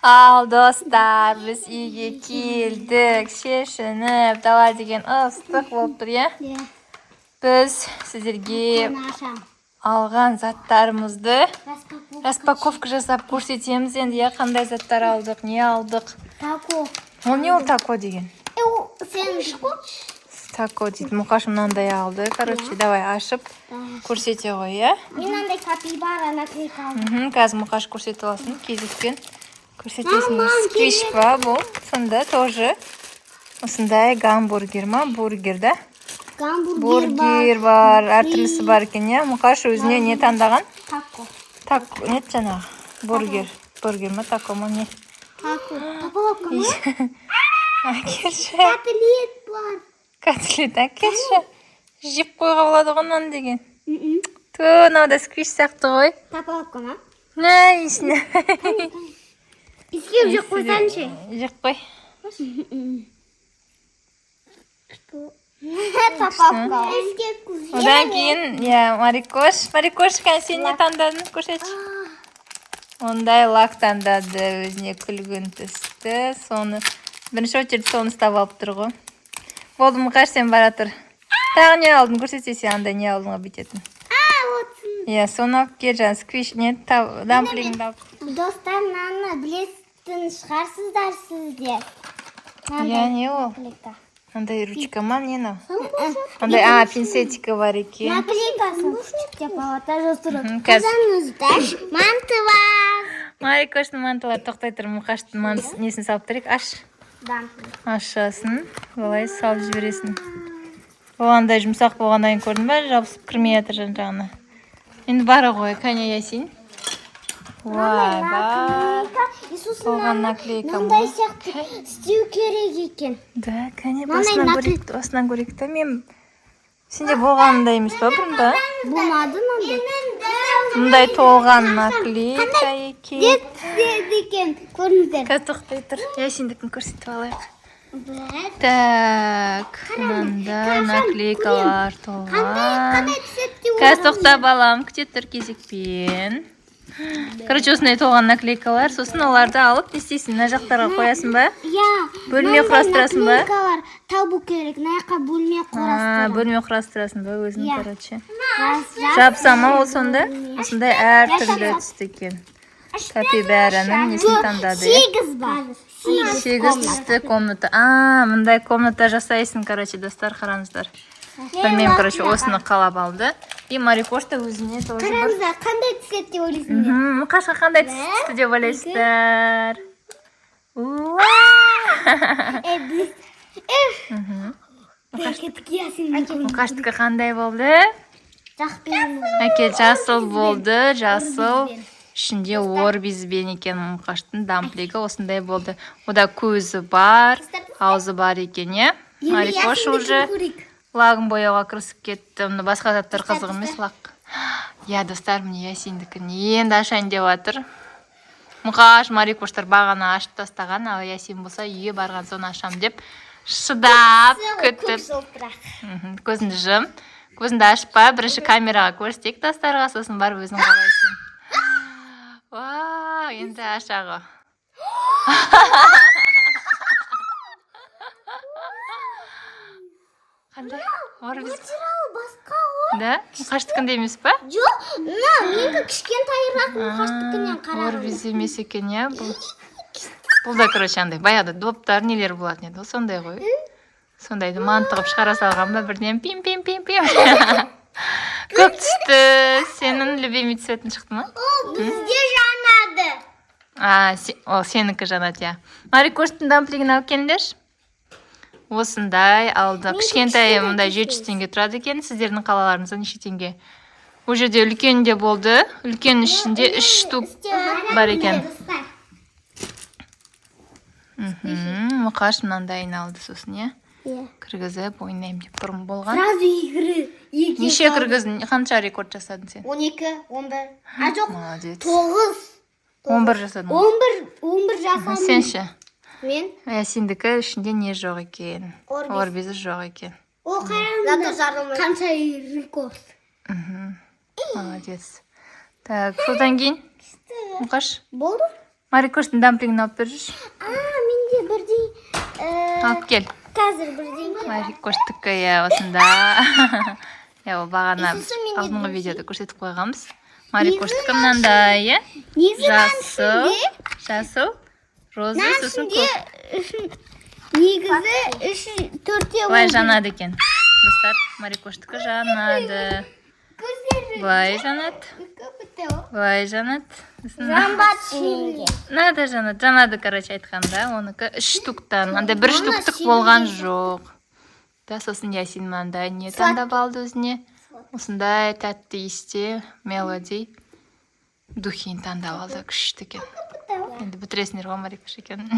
Al dostlar, biz uyga keldik. Şeşinib, dala degan ıslıq bo'lib tur ya. Biz sizlarga algan zatlarimizni распаковка жасап ko'rsatamiz endi ya. Qanday zatlar aldık, ne aldık? Taco. O ne o taco degan? Sen Taco deydi. Muqash mынандай aldı. Короче, давай açıp ko'rsata qo'y ya. Мынандай капибара наклейка. Қазір Muqash ko'rsatib olsin. Кезекпен ko'rsatasizmi? Сквиш va bu. Shunda тоже осындай гамбургер ма? Бургер да? Бургер бар, әртүрлісі бар екен, я. Muqash өзіне не таңдаған? Taco. Тако, не жаңағы? Бургер. Бургер ма, тако ма, не? Taco. Таполапка ма? Әкелші. Котлет бар. Котлет әкелші. Жеп қойға болады ғынан деген. Ту, мынау сквиш сияқты ғой. Таполапка ма? Не, ешіне. Искеп жеп қойсаңшы. Жеп қой. Таполапка. Искеп күзге. Одан кейін, я, Марикош. Марикош, сен не таңдадың? Көрсетші. Ондай лак таңдады, өзіне күлгін түсті. Соны, бірінші очередь соны ұстап алып тұр ғой. Болды, Muqash, сен бара тұр. Тағы не алдың? Көрсетсе, андай не алдыңға бүйтетін. Я, соны алып кел, жаңа сквиш, не, дамплингді алып. Достар, мынаны білесін шығарсыздар сіздер. Я, не ол? Андай ручка ма, не нау? Андай, пинцетика бар екен. Наклейкасын деп алата жостырып. Қазір. Қазанымызда манты бар. Марикоштың мантылары тоқтай тұр, Muqash'тың несін салып тұрайық, аш. Ашасын, олай салып жібересің. Оғандай жұмсақ болғандан көрдің ба, жабысып кірмей жатыр жағына. Енді бара ғой, кәне ясин. Вай, бар. Оған наклейка ма? Мындай сияқты істеу керек екен. Да, кәне басынан көрейік та. Мен сенде болғанында емес па бұрында? Болмады мынандай. Мындай толған наклейка екен. Екен, көріңіздер. Қазір тоқтай тұр. Ясиндікін көрсетіп алайық. Так, мынандай наклейкалар толған. Қазір тоқта балам, күте тұр кезекпен. Короче, осындай толған наклейкалар, сосын оларды алып, не істейсің, мына жақтарға қоясың ба? Бөлме құрастырасың ба? Табу керек, мына бөлме құрастырасың. Бөлме құрастырасың ба өзің, короче. Жапсама ол сонда, осындай әртүрлі түсті екен. Капибараның несін таңдады? 8 бар. 8 түсті комната. Мындай комната жасайсың, короче, достар, қараңыздар. Білмеймін, короче, осыны қалап алды. И Марикош та өзіне тоже бір. Қараңыздар, қандай түсет деп ойлайсыңдар? Muqashқа қандай түсті деп ойлайсыздар? Muqash'тікі қандай болды? Әке, жасыл болды, жасыл. Ішінде орбизбен екен Muqash'тың дамплигі осындай болды. Ода көзі бар, аузы бар екен, е? Марикош уже лагын бояуға кірісіп кетті. Басқа заттар қызық емес лақ. Я, достар, міне Ясиндікін енді ашайын деп жатыр. Muqash, Марикоштар бағана ашып тастаған, ал Ясин болса үйге барған соң ашам деп шыдап күтіп. Көзінді жым. Көзінді ашпа, бірінші камераға көрсетек достарға, сосын барып өзің қарайсың. Вау, енді ашағы. Қандай? Материал басқа ғой. Да? Muqash'тікінде емес па? Жоқ, менгі кішкентайырақ Muqash'тікінен қарағым. Орбиз емес екен, я? Бұл да, короче, андай, баяғыда доптар нелер болатын еді, сондай ғой. Сондайды мантығып шығара салған ба, бірден пим-пим-пим-пим. Көп түсті. Сенің любимый цветің шықты ма? Ол бізде жанады. Ол сенікі жанады, я. Марикоштың дамплигін алып келіңдерші. Осындай алды. Кішкентай мұндай 700 теңге тұрады екен. Сіздердің қалаларыңызда неше теңге? Ол жерде үлкен де болды. Үлкен ішінде 3 штук бар екен. Muqash мынандайын алды сосын, е? Кіргізіп, ойнайым деп бұрын болған. Сразу игры. Неше кіргіздің? Қанша рекорд жасадың сен? 12, 11. Жоқ, Молодец. 9. 11 жасадың. 11 жасадым. Сенші? Мен? Ясиндікі ішінде не жоқ екен? Орбизі жоқ екен. О, қараңыздар. Қанша рекорд. Молодец. Так, содан кейін? Muqash? Болды? Марикоштың дамплигін алып бер жүрші. Менде бірдей Алып кел. қазір бірдей. Марикоштікі, осында. Ол бағана алдыңғы видеода көрсетіп қойғанбыз. Марикоштікі мынандай, жасыл, розы, сосын көк. Негізі 4-те Былай жанады екен. Достар, Марикоштікі жанады. Былай жанады. Былай жанады. Нада жанады. Жанады, короче, айтқанда. Оныкі 3 штуктан. Андай 1 штуктық болған жоқ. Сосын Ясин мынандай не таңдап алды өзіне. Осындай тәтті иісте мелоди духин таңдап алды. Күшті екен. Енді бітіресіңдер ғой Марикош екен.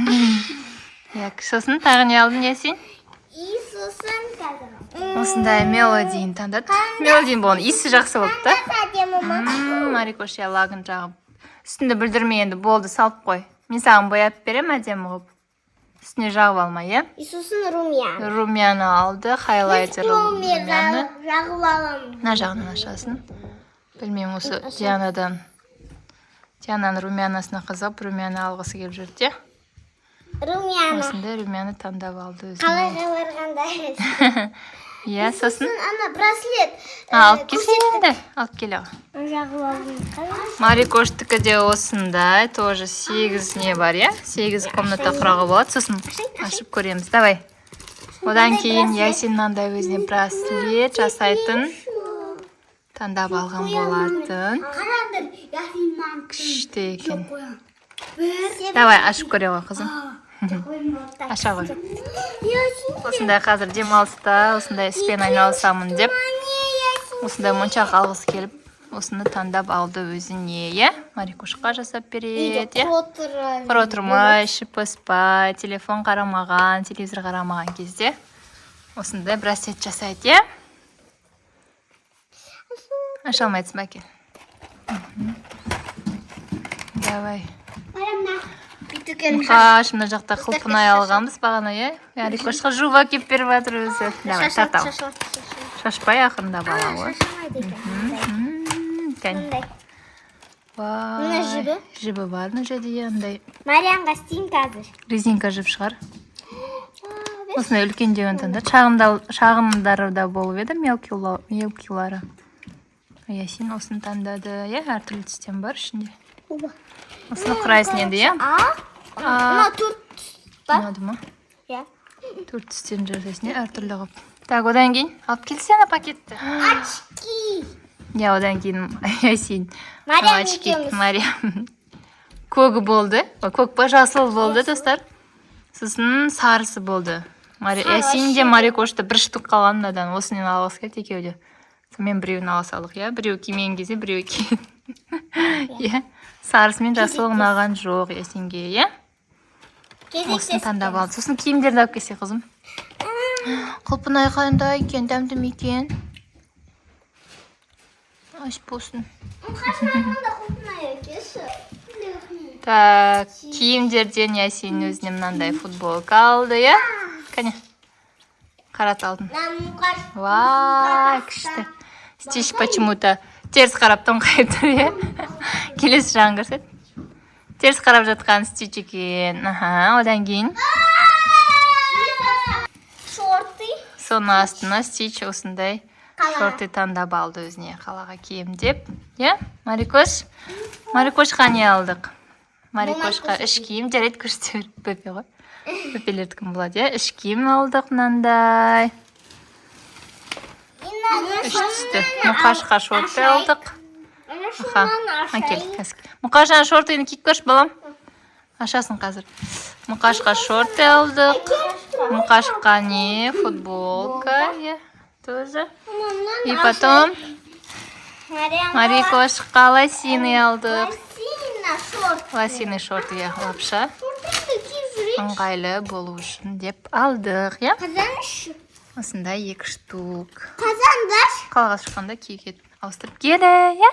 Сосын тағы не алдың Ясин? Сосын қазір. Осындай мелодиін таңдады. Мелодиін болған иісі жақсы болды да. Марикош лагын жағып. Үстінде бүлдірмей енді болды, салып қой. Мен саған бояп берем әдемі ғып. Үстіне жағып алма, е? Сосын румян. Румяны алды, хайлайтер румяны. Жағып алам. Мына жағынан ашасын. Білмеймін, осы Диананың румянасына қызып, румяны алғысы келіп жүрді. Румяны. Осындай румяны таңдап алды өзіне. Қалайға барғандай. Иә, сосын. Ана браслет. Алып келсен енді. Алып келі. Жағып алам. Марикоштікі де осындай. Тоже 8 не бар, е? 8 комната құрағы болады. Сосын ашып көреміз. Давай. Одан кейін Ясин мынандай өзіне браслет жасайтын. Таңдап алған болатын. Қараңдар, Ясин мантын. Күшті екен. Давай, ашып көре ғой, қызым. Аша ғой. Осындай қазір демалыста, осындай іспен айналысамын деп. Осындай моншақ алғысы келіп, осыны таңдап алды өзіне, е? Марикошқа жасап береді, е? Құр отырмай, ішіп поспай, телефон қарамаған, телевизор қарамаған кезде. Осындай браслет жасайды, е? Аша алмайсың ба, әкел? Давай. Мұқаш, мына жақта қылпынай алғанбыз бағана, е? Марикошқа жуып әкеп беріп жатыр өзі. Давай, тартау. Шашпай ақырындап ала ғой. Вай, жібі бар мына жерде, андай. Марианға істеймін қазір. Резинка жіп шығар. Осындай үлкендеуін таңдады. Шағындары да болып еді, мелкилары. Ясин осыны таңдады, е? Әртүрлі түстен бар ішінде. Осыны құрайсын енді, е? Мына 4 түс бар. Ұнады ма? Иә. 4 түстен жасайсын, е? Әртүрлі ғып. Так, одан кейін алып келсені пакетті. Очки. Я, одан кейін Ясин. Мариам Очки, екеуміз. Мариам. Көгі болды. Көк па жасыл болды, достар. Сосын сарысы болды. Ясин де Марикошты 1 штук қалған мынадан. Осынен алғысы келді екеуде. Мен біреуін ала салдық, иә? Біреу кимеген кезде, біреу кейін. Иә? Сарысы мен жасыл ұнаған жоқ Ясинге, иә? Осыны таңдап алды. Сосын киімдерді алып келсе, қызым. Құлпынай қандай екен, дәмді ме екен? Аш болсын. Так, киімдерден Ясин өзіне мынандай футболка алды, иә? Кәне, қарат алдым. Вай, күшті. Стич почему-то теріс қарап тоңқайып тұр, иә? Келесі жағын көрсет. Теріс қарап жатқан Стич екен. Одан кейін. Шорты. Соның астына Стич осындай шорты таңдап алды өзіне қалаға кием деп. Иә? Марикош? Марикошқа не алдық? Марикошқа іш киім жарайды көрсетер. Бөпе ғой. Бөпелерді кім болады, иә? Іш киім алдық мынандай. Үш түсті. Мұқашқа шорты алдық. Әкел. Мұқашқа шортыны киіп көрші, балам. Ашасын қазір. Мұқашқа шорты алдық. Мұқашқа не? Футболка. Тоже. И потом Марикошқа лосины алдық. Лосины шорты лапша. Ыңғайлы болу үшін деп алдық. Осындай 2 штук. Қазандар. Қалаға шыққанда киіп ауыстырып келе, иә?